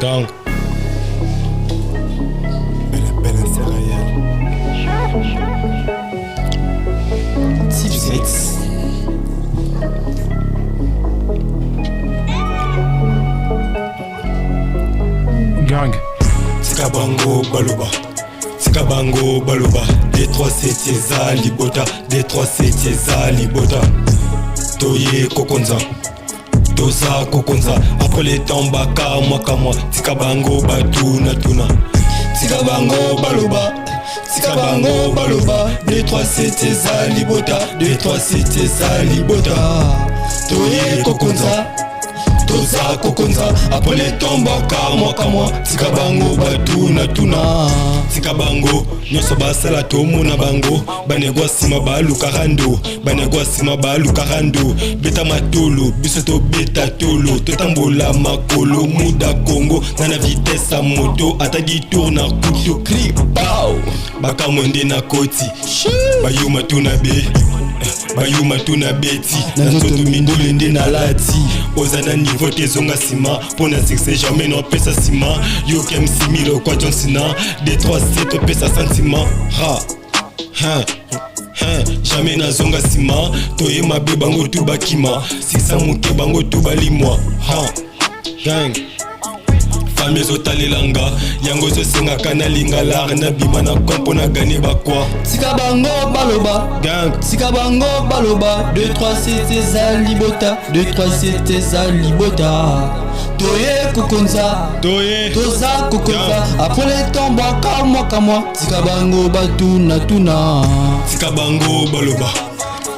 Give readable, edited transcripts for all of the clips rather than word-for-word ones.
Gang. Belle céréale. Tipsets. Gang. Tikabango Baloba. Tikabango Baloba. D3 c'était Zalibota. D3 c'était Zalibota. Toye Kokonza. Tosa Kokonza. Après les temps baka moi. Tikabango Batuna Tuna. Tikabango Baloba. Tikabango Baloba. D3 c'était Zalibota. D3 c'était Zalibota. Toye Kokonza. Tosa Kokonza. Après les temps baka moi. Tikabango Batuna Tuna. Tikabango nyonso basala tomona bango banegwa sima baluka rando banegwa sima baluka rando beta matolo biso to beta tolo totambola makolo muda Congo na vitesse a moto atagi tourna kuto clip pow bakamwende na koti bayuma tuna be bayuma tuna beti na nzoto mindolo nde na lati ozana niveau tezonga sima pona succès jamais non pesa sima yo kem similo kwa John Cena D3 7 pesa sentiment jamais nazonga sima toye mabe bango tu bakima sisa muke bango tu balimwa gang fami ezotalelanga yango ezosengaka na lingalar na bima na kompo na gane bakwa Tikabango Baloba gang Tikabango Baloba 2-3 c'était Zalibota 2-3 c'était Zalibota Toye Kokonza toye Toza Kokonza après les temps baka moi Tikabango Batuna Tuna Tikabango Baloba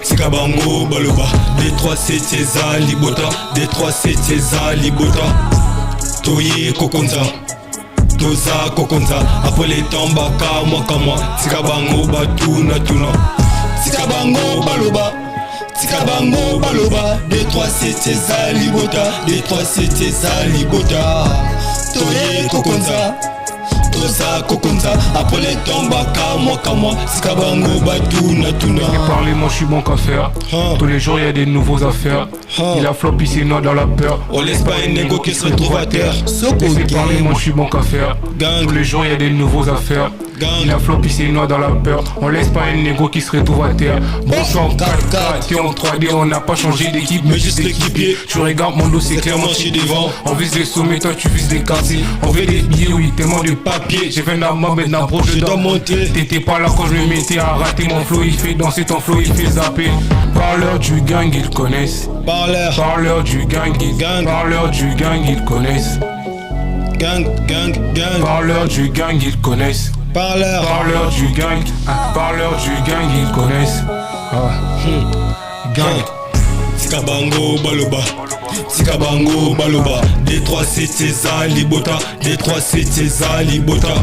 Tikabango Baloba D3 c'était Zalibota D3 c'était Zalibota Toye Kokonza Toza Kokonza après les temps baka moi Tikabango Batuna Tuna Tikabango Baloba Tikabango Baloba D3 c'était Zalibota D3 c'était Zalibota Toye Kokonza Toza Kokonza après les temps baka moi Tikabango Batuna Tuna. Parler moi je suis bon qu'à faire. Tous les jours y a des nouveaux affaires. Il a flop ici noir dans la peur. On laisse pas un négo qui se retrouve à terre. Laissez parler moi je suis bon qu'à faire. Gang. Tous les jours y a des nouveaux affaires. Gang. Il a flop ici noir dans la peur. On laisse pas un négo qui se retrouve à terre. Bon je suis en 4-4, t'es en 3D. On n'a pas changé d'équipe mais juste l'équipier. Tu regardes mon dos c'est clairement je suis devant. On vise les sommets toi tu vises les quartiers. On veut des billets oui tellement de papier. J'ai fait un mob maintenant bro je dois monter. T'étais pas là quand je me mettais à rater mon flow. Il fait danser ton flow il fait zapper. Parleur du gang ils connaissent. Parleur du gang ils Parleur du gang ils connaissent. Gang Parleur du gang ils connaissent. Parleur du gang ils connaissent. Gang Tikabango Baloba Tikabango Baloba D3 c'était Zalibota D3 c'était Zalibota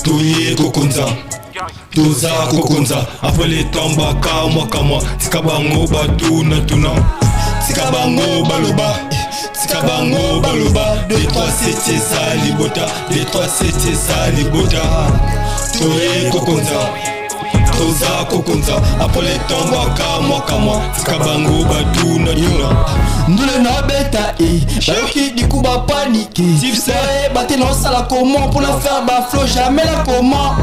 Toye Kokonza Toza Kokonza après les temps baka moi Tikabango Batuna Tuna Tikabango Baloba Tikabango Baloba D3 c'était Zalibota D3 c'était Zalibota Toye Kokonza Toza Kokonza après les temps baka moi Tikabango Batuna Tuna Ndule na beta Bayoki du coup ba paniqué Baté non ça la comment pour la faire ba flow jamais la comment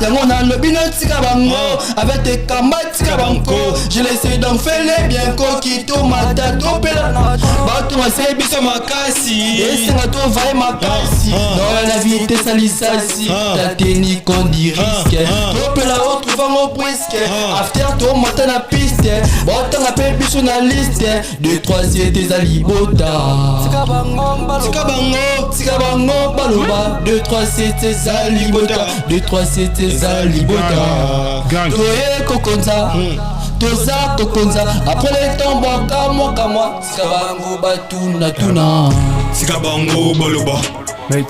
Yango na lobby no Tikabango avec tes kamba Tikabango je laissé d'en faire les bien coquille to mata to pela ba to c'est biso makasi et c'est to vai makasi dans la vie t'es salisasi la technique on dit risque to pela autre va presque after to mata na piste bon t'en appelle biso na liste 2-3 c'était Zalibota Tikabango Baloba 2-3 c'était Zalibota 2-3 c'était Zalibota Toye Kokonza Toza Kokonza après les temps baka moi Tikabango Batuna Tuna Tikabango Baloba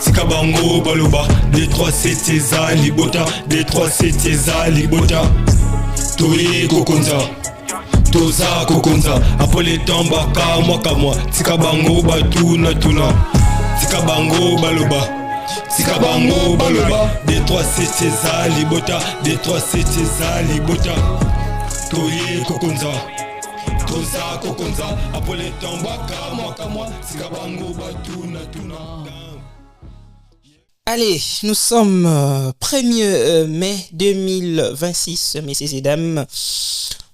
Tikabango Baloba D3 c'était Zalibota D3 c'était Zalibota Toye Kokonza Toza Kokonza après les temps baka moi Tikabango Batuna Tuna Tikabango Baloba Tikabango Baloba D3 c'était Zalibota D3 c'était Zalibota Toye Kokonza Toza Kokonza après les temps baka moi Tikabango Batuna Tuna. Allez, nous sommes 1er mai 2026, messieurs et dames.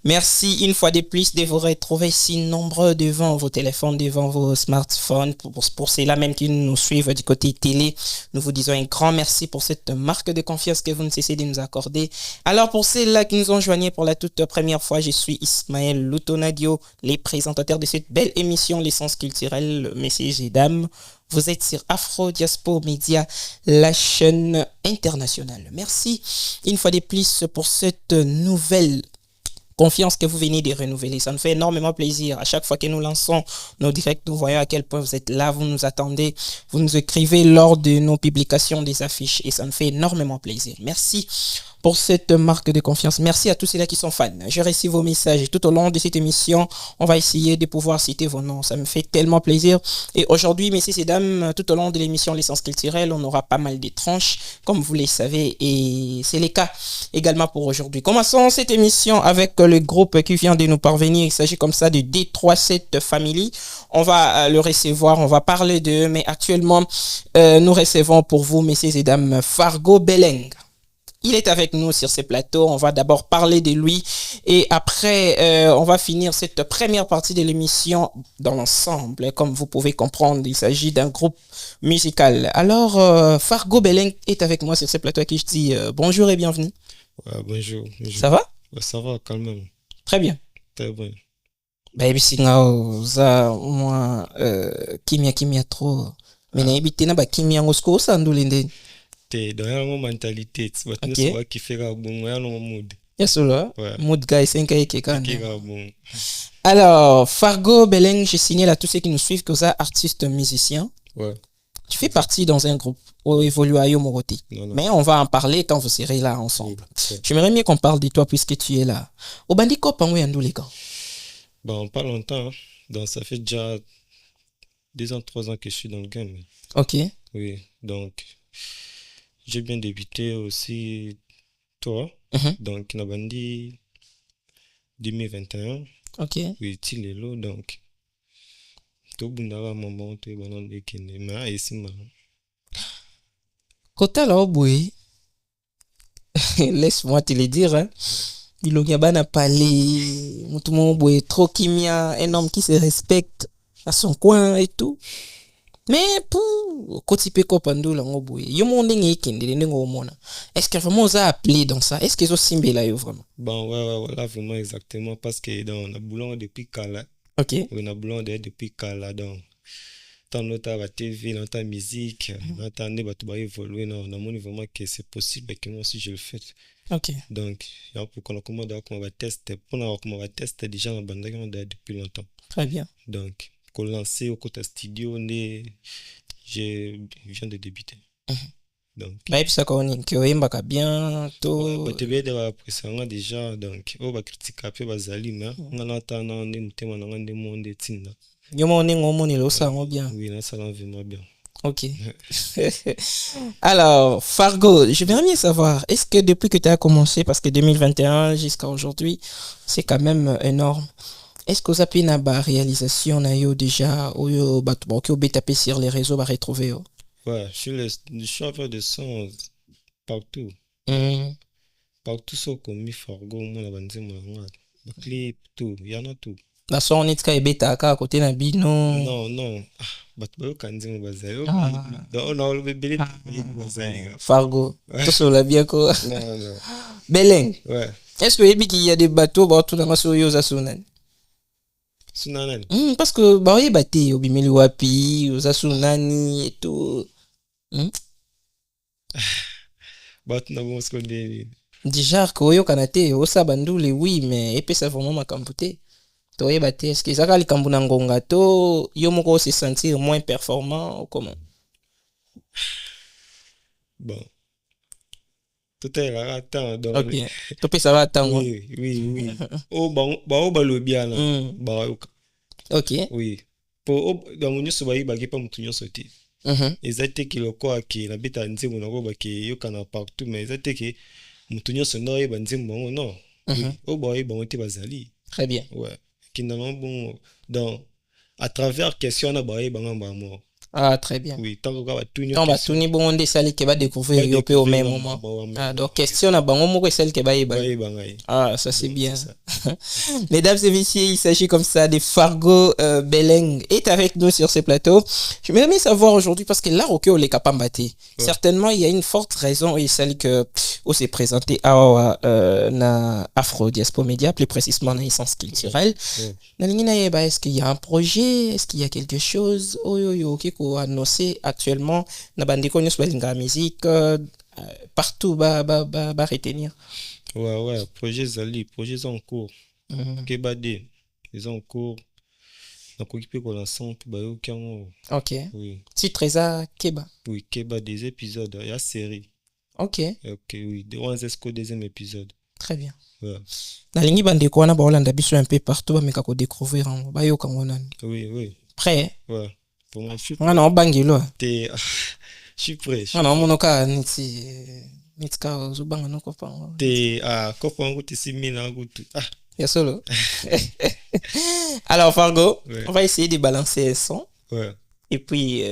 Merci une fois de plus de vous retrouver si nombreux devant vos téléphones, devant vos smartphones. Pour ceux-là même qui nous suivent du côté télé, nous vous disons un grand merci pour cette marque de confiance que vous ne cessez de nous accorder. Alors pour ceux-là qui nous ont joignés pour la toute première fois, je suis Ismaël Lutonadio, les présentateurs de cette belle émission L'essence culturelle, messieurs et dames. Vous êtes sur Afro Diaspora Media, la chaîne internationale. Merci une fois de plus pour cette nouvelle confiance que vous venez de renouveler. Ça nous fait énormément plaisir. À chaque fois que nous lançons nos directs, nous voyons à quel point vous êtes là, vous nous attendez, vous nous écrivez lors de nos publications des affiches et ça nous fait énormément plaisir. Merci pour cette marque de confiance. Merci à tous ceux-là qui sont fans. Je reçois vos messages et tout au long de cette émission, on va essayer de pouvoir citer vos noms. Ça me fait tellement plaisir. Et aujourd'hui, messieurs et dames, tout au long de l'émission L'essence culturelle, on aura pas mal de tranches, comme vous le savez, et c'est le cas également pour aujourd'hui. Commençons cette émission avec le groupe qui vient de nous parvenir. Il s'agit comme ça de D37 Family. On va le recevoir, on va parler d'eux, mais actuellement, nous recevons pour vous, messieurs et dames, Fargo Beleng. Il est avec nous sur ce plateau. On va d'abord parler de lui et après, on va finir cette première partie de l'émission dans l'ensemble. Comme vous pouvez comprendre, il s'agit d'un groupe musical. Alors, Fargo Beleng est avec moi sur ce plateau à qui je dis bonjour et bienvenue. Ouais, bonjour. Ça va? Ouais, ça va quand même. Très bien. Très bien. Baby singa za moi kimia trop. Mais n'habite na ba kimia ngosko sandulende. T'es dans la mentalité, tu vois, tu sais pas qui fait la bonne, ouais, non mood. Yes, là. Mood guy, c'est un qui est quand bon. Alors, Fargo Beleng, j'ai signé à tous ceux qui nous suivent que ça artiste musicien. Ouais. Tu fais partie dans un groupe où évolue à Yomorote. Mais on va en parler quand vous serez là ensemble. Okay. J'aimerais mieux qu'on parle de toi puisque tu es là. Au bandiko pango yandou les gars. Bon, pas longtemps. Hein. Donc ça fait déjà 2 ans, 3 ans que je suis dans le game. Ok. Oui, donc j'ai bien débuté aussi toi. Donc Nabandi 2021. Ok. Oui, Tilelo donc. Tout bundara moment tu banan de kine mais ici ma. Kota là boy. Laisse-moi te le dire hein. Bilogaba n'a pas les tout le monde trop kimia, un homme qui se respecte à son coin et tout. Mais pour kotipe kopando la ngoboye yo monde ngikindele ngomona est-ce que vraiment ça appelé dans ça est-ce que zo simbe là yo vraiment bon ouais là vraiment exactement parce que dans on boulon depuis Kala. OK on a boulon depuis Kala donc tant notre la TV dans ta musique attendez ba tout ba évoluer non on a montré vraiment que c'est possible que moi aussi je le fais. OK donc il pour qu'on comment va tester pour comment va tester déjà dans bande depuis longtemps. Très bien. Donc qu'on lancer au côté studio je viens de débuter. Donc bah et puis ça qu'on est que oyemba ka bien to ba tebe de la pression déjà donc on va critiquer peu bazali mais on attend on est mutema na ngande monde tinda yo mo ne ngomo ni lo sa ngo bien. Oui là ça va vraiment bien. OK. Alors Fargo, je veux bien savoir est-ce que depuis que tu as commencé parce que 2021 jusqu'à aujourd'hui, c'est quand même énorme. Est-ce que vous avez une réalisation déjà ou vous avez tapé sur les réseaux va retrouver? Ouais, je suis en fait de son partout. Partout ce qu'on met Fargo, moi la bande moi clip tout, il y en a tout. La son est ka beta à côté na bino. Non. Bah tu kan dire bazali. On a le bébé bazali. Fargo, tout ça la bien quoi. Non. Beleng. Ouais. Est-ce que il y a des bateaux tout dans sur yo za sunan? Sunanan. Parce que bah oui baté obimeli wapi za sunani et tout. Bah tu n'as pas ce qu'on dit. Déjà que yo kanate o sa bandule oui mais et puis ça vraiment ma camputé. Toi baté est-ce que ça ka likambu na ngonga to yo moko se sentir moins performant ou comment? Bon. Tout est là attends donc. OK. Toi ça va attendre. Oui. Oh bah le bien là. Bah OK. Oui. Pour dans mon nyonso bayi bagi pas mutu nyonso te. Ezate ki lokwa ki na beta nzembo na ko baki yo kana partout mais ezate ki mutu nyonso na yeba nzembo non. Oh bayi ba te bazali. Très bien. Ouais. Qui n'a bon dans à travers question na bayi ba ngamba mo. Ah, très bien. Oui, tant que va tout Tant bah tout ni bon on sali qui va découvrir yo au même moment. Ah, donc question na bango moko celle qui va y Ah, ça c'est bien. Mesdames et messieurs, il s'agit comme ça de Fargo Beleng est avec nous sur ce plateau. Je me demande savoir aujourd'hui parce que là au les Kapambati. Certainement il y a une forte raison et celle que on s'est présenté à na Afro Diaspora Media, plus précisément dans l'essence culturelle. Est-ce qu'il y a un projet, est-ce qu'il y a quelque chose qui qu'on annoncé actuellement na bandeko nyos balinga musique partout ba retenir. Ouais, projet Zali, projet en cours. Kebade, ils sont en cours. Donc occupé pour l'ensemble ba yokango. OK. Oui. Titre ça Keba. Oui, Keba des épisodes, il y a série. OK. OK, oui, de 11 jusqu'au deuxième épisode. Très bien. Ouais. Na lingi bandeko wana ba Hollande biso un peu partout ba meka ko découvrir ba yokango nan. Oui. Prêt? Ouais. Pour moi, je suis prêt. Non, bangilo. Je suis prêt. Non, monoka niti nitka zubanga no kopa. Kopa nguti simina ngutu. Ya solo. Alors Fargo, on va essayer de balancer un son. Ouais. Et puis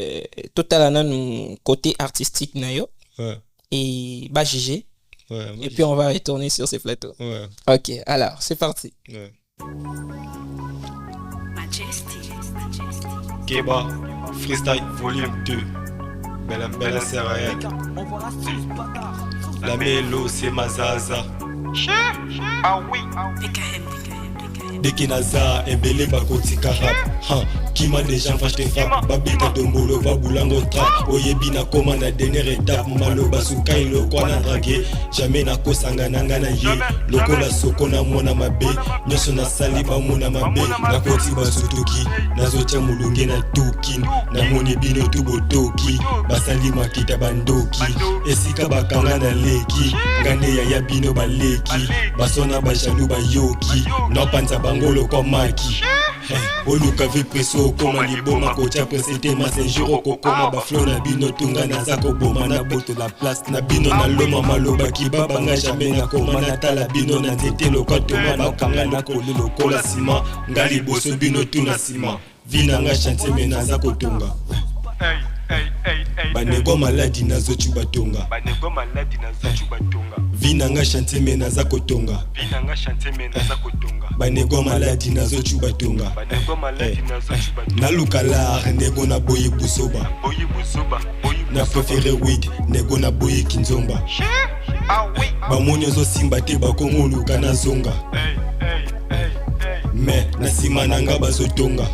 totalement côté artistique nayo. Ouais. Et bah GG. Ouais. Et puis on va retourner sur ces plateaux. Ouais. OK, alors, c'est parti. Ouais. Keba Freestyle Volume 2. Bella Serraïek. La mélo c'est Mazaza. Ah oui. Dekinaza ebele bakotika rap kima déjà vache te frappe babita dombolo babulango trap oyebi na koma na dernière étape maloba sukai lokwa na draguer jamais na kosanga nanga na ye lokola soko na mona mabe nyonso nasali bamona mabe nakoti basutuki nazotia molunge na tuki namoni bino tu botoki basali makita bandoki esika bakanga na leki ngane yaya bino baleki basona bajalu bayoki nopanza bangolo kwa maki oluka vi preso okoma liboma kotia presente masenjiro okokoma baflo na bino tunga naza koboma na boto la place na bino na loma maloba kibabanga jamais nakoma natala bino na nzete lokwa toma bakanga na koli lokola nsima nga liboso bino tu na nsima vi nanga chantier me naza kotonga banego maladi nazochu batonga vi nanga chantier me naza kotonga banego maladi nazochu batonga naluka lar nego na boye busoba na préféré weed nego na boye kinzomba bamoni ozosimba te bakongoluka na zonga me na nsima nanga bazotonga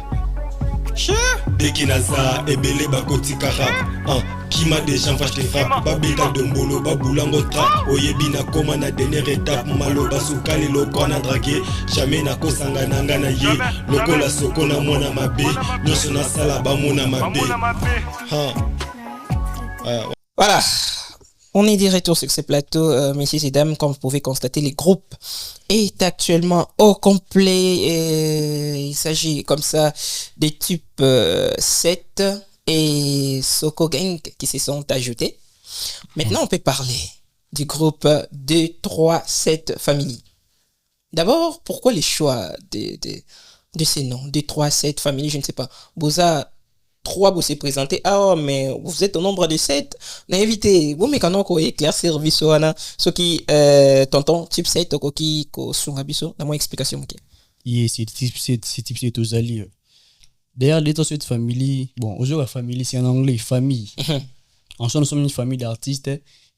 deki naza ebele bakotika rap kima déjà vache te frappe babeta dombolo babulango trap oyebi na koma na dernière étape maloba sukali lokwa na draguer jamais nakosanga nanga na ye lokola soko na mwana mabe nyonso nasala bamona mabe Voilà. On est de retour sur ce plateau, messieurs et dames. Comme vous pouvez constater, le groupe est actuellement au complet. Il s'agit comme ça des types 7 et Soko Gang qui se sont ajoutés. Maintenant, on peut parler du groupe 2, 3, 7 Family. D'abord, pourquoi les choix de ces noms 2, 3, 7 Family, je ne sais pas. Boza 3 vous s'est présenté. Ah, mais vous êtes au nombre de 7. N'invitez vous, mais quand on éclaircir biso ana ce qui tonton type 7 qui sunga biso na moi explication OK. C'est type 7 aux alliés. D'ailleurs, les deux cette famille, bon, aujourd'hui la famille c'est en anglais famille. En soi nous sommes une famille d'artistes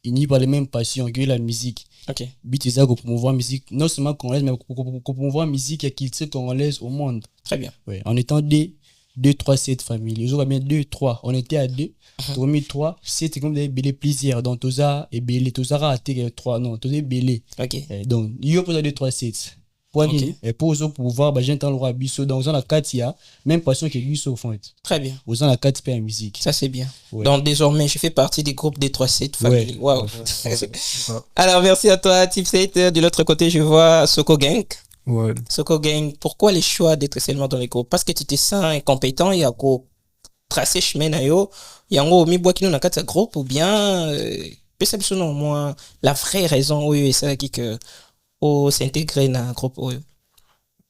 unis par les mêmes passions que la musique. OK. But c'est pour promouvoir la musique non seulement congolaise mais pour promouvoir la musique et culture congolaise au monde. Très bien. Ouais, en étant 2, 3, 7 familles. Aujourd'hui, bien 2, 3. On était à 2. On a mis 3, 7, c'est comme des bélés plaisir. Donc, tout ça est bélé. Tout ça a été 3. Non, tout est bélé. OK. Donc, il y a pour 2, 3, 7. Et pour pouvoir, j'entends le roi Bisso. Donc, on a 4, il y a même passion qui est Bisso au fond. Très bien. Vous en avez 4 paires musique. Ça, c'est bien. Ouais. Donc, désormais, je fais partie du groupe des 3, 7 familles. Ouais. Waouh. Alors, merci à toi, Type 7. De l'autre côté, je vois Soko Gang. Ouais. Soko Gang, pourquoi les choix d'être seulement dans les groupes? Parce que tu te sens incompétent, il y a qu'au tracer chemin na yo, il y a un mi bois qui nous n'a qu'à groupe ou bien peut-être non moi la vraie raison où c'est qui que au s'intégrer dans un groupe.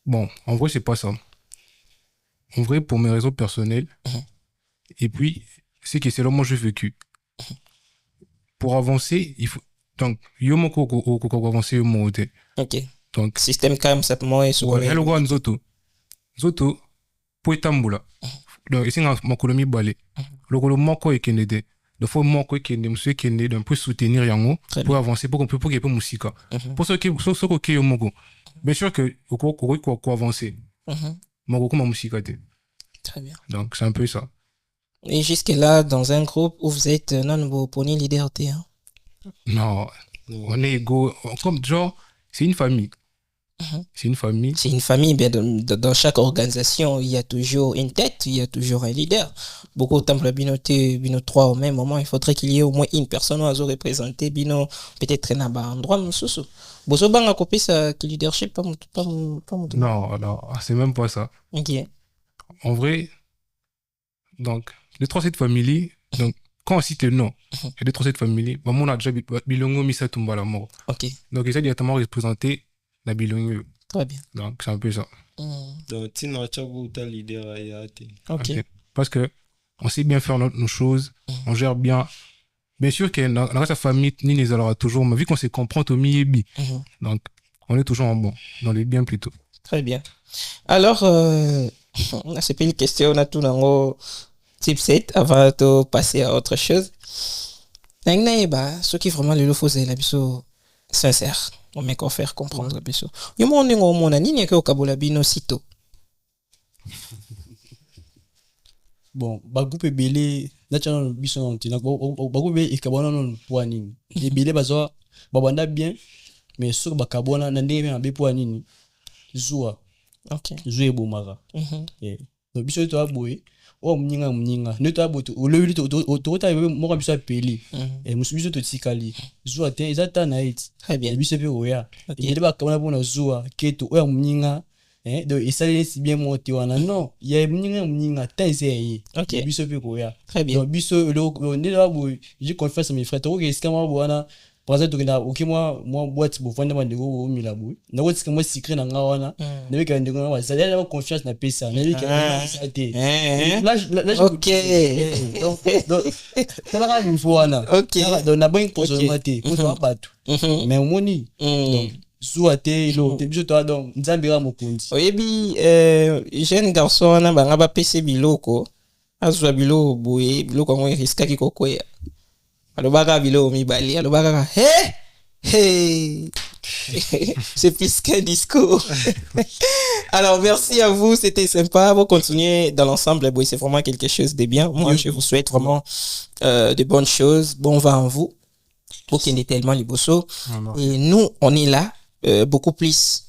Bon, en vrai, c'est pas ça. En vrai, pour mes raisons personnelles, Et puis, c'est que selon moi, j'ai vécu. Pour avancer, il faut. Donc, yo mo ko avancer yo mo te. Ok. Donc, Système calme, simplement, et ce qu'on hello go nzoto. Nzoto, po etambula. Donc, ici, makolo mibale. Lokolo moko ekende de. Il faut moko ekende, monsieur ekende, donc, pour soutenir yango, pour avancer, pour qu'il y ait musique. Pour ceux qui yo moko. Bien sûr que, ko avancer. Moko comme musique. Très bien. Donc, c'est un peu ça. Et jusque-là, dans un groupe où vous êtes non vous prenez leader, hein? Non, on est égaux. Comme genre, c'est une famille. C'est une famille. C'est une famille, bien dans chaque organisation, il y a toujours une tête, il y a toujours un leader. Beaucoup de temps, la binoté, bino 3 au même moment, il faudrait qu'il y ait au moins une personne à représenter, bino, peut-être un endroit, monsieur. Bozo banga copie ça, qui leadership, pas Non, non, c'est même pas ça. Ok. En vrai, donc, les 3-7 familles, donc, quand on cite le nom, il y a des 3-7 familles, on a déjà Bilongo Misa Tumba la mort. Ok. Donc, ils ont directement représenté la Bilongo. Très bien. Donc, c'est un peu ça. Donc, tu n'as pas de leader à Yate. Ok. Parce que on sait bien faire nos choses, on gère bien. Bien sûr que dans sa famille, ni les aura toujours, mais vu qu'on se comprend au milieu, donc, on est toujours en bon, dans les biens plutôt. Très bien. Alors, on a cette une question, on a tout dans le type 7 avant de passer à autre chose. Ce qui vraiment le faut c'est la biso sincère. On met qu'à faire comprendre la biso. Yo mo ndingo mo na nini ke okabola bino sito. Bon, bagroupe belé naturellement biso non tina bagroupe ikabona non pour nini. Les belé bazo babanda bien mais sur bakabona na ndenge bien be pour nini. Zoua. OK. Zoue bomara. Donc biso to aboye o mninga ne to aboto o leuli to ta mo biso apeli et musu to tikali zoua te ezata na it. Très bien. Biso pe oya. Il ba kabona bona zoua keto o mninga donc il s'allait si bien monter wana non il y a mninga tenzeye. OK. Biso pe oya. Très bien. Donc biso le ne la boy j'ai confiance à mes frères to ke skama bona par exemple OK moi boîte bo fanda mandego o milabu na ko tsika moi secret na ngawana na beka ndego na ça la confiance na pesa na beka ça té là OK. donc ça la une fois na OK. donc na bon pour se mater pour pas battu mais moni donc soit té lo té biso to donc nzambira mokonzi oyebi jeune garçon na banga ba pese biloko azwa bilo boye biloko ngo riska ki kokoya alobaka bilo mibali alobaka hey c'est plus qu'un discours. Alors merci à vous, c'était sympa. Vous continuez dans l'ensemble, c'est vraiment quelque chose de bien. Moi je vous souhaite vraiment de bonnes choses, bon vent en vous pour qu'il y ait tellement les bossos. Et nous on est là beaucoup plus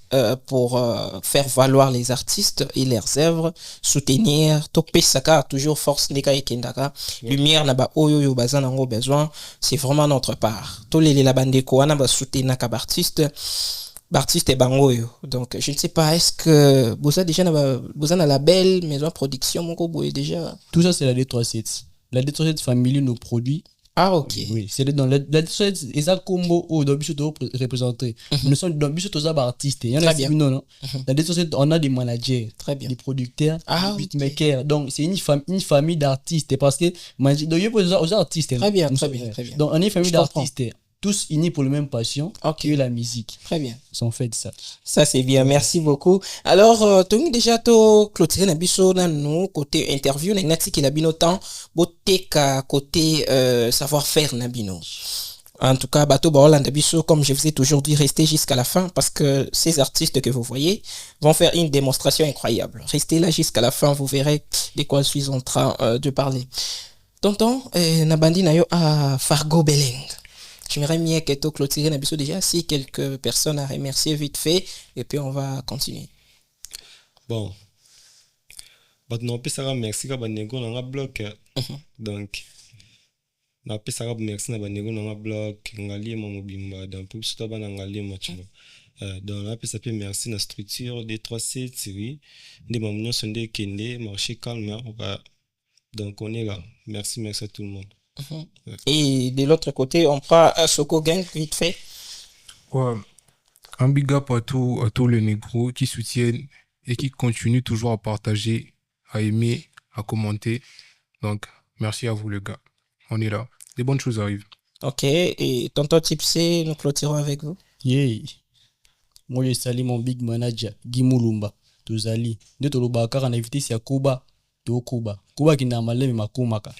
pour faire valoir les artistes et leurs œuvres, soutenir topé saka toujours force neka ekendaka lumière na ba oyo bazan nango besoin, c'est vraiment notre part. To les la bande ko ana ba soutenir ka artiste et bangoyo. Donc je ne sais pas, est-ce que vous avez déjà na label maison production moko boye déjà. Tout ça c'est la D37. La D37 family nos produits. Ah ok. Oui, c'est dans la D37 et combo au dans biso to représenter. Nous sommes dans biso to artistes. Il y en a qui non. La D37 on a des managers, très bien, des producteurs, des beatmakers. Donc c'est une famille d'artistes parce que aux artistes. Très bien. Donc on est une famille d'artistes. Tous unis pour la même passion que la musique. Très bien. Ils sont faits de ça. Ça c'est bien, merci beaucoup. Alors tu déjà to clôturer na biso na nous côté interview na ngati ki la bino temps boteka côté savoir-faire na bino. En tout cas bato ba Hollande biso comme je vous ai toujours dit restez jusqu'à la fin parce que ces artistes que vous voyez vont faire une démonstration incroyable. Restez là jusqu'à la fin, vous verrez de quoi je suis en train de parler. Tonton na bandi na yo à Fargo Beleng. J'aimerais bien que tu clôtures l'épisode déjà si quelques personnes à remercier vite fait et puis on va continuer. Bon. Non, ça merci ka banego na bloc. Donc na pesa ka merci na banego na bloc ngali ma mobimba dans peu surtout ba ngali ma tu donc na pesa pe merci na structure des 3C série des mamno sonde kende marché calme donc on est là. Merci à tout le monde. Et de l'autre côté, on prend un Soko Gang vite fait. Ouais. Un big up à tous les négros qui soutiennent et qui continuent toujours à partager, à aimer, à commenter. Donc, Merci à vous, les gars. On est là. Des bonnes choses arrivent. Ok, et tonton Tipsy, nous clôturons avec vous. Yeah. Moi, je salue mon big manager, Guy Moulumba. Tozali. Nde tolobaka kana invité si Kuba, to Kuba. Kuba qui n'a malé makumaka.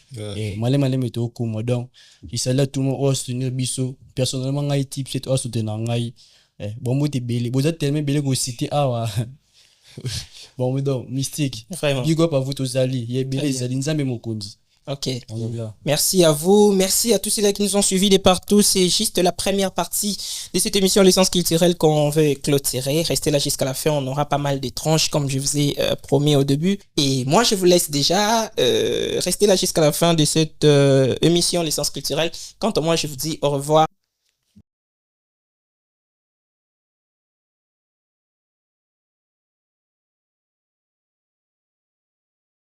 Malé to kuma. Donc, il salue tout le monde au soutenir biso. Personnellement, ngai Tipsy au soutenir ngai. Bon moi t'es belé. Vous êtes tellement belé que vous citez bon mais donc mystique. Vraiment. Big up à vous Tozali. Il y a belé Zali Nzambe Mokonzi. Ok. Merci à vous. Merci à tous ceux qui nous ont suivis de partout. C'est juste la première partie de cette émission L'essence culturelle qu'on veut clôturer. Restez là jusqu'à la fin. On aura pas mal d'étranges comme je vous ai promis au début. Et moi, je vous laisse déjà rester là jusqu'à la fin de cette émission L'essence culturelle. Quant à moi, je vous dis au revoir.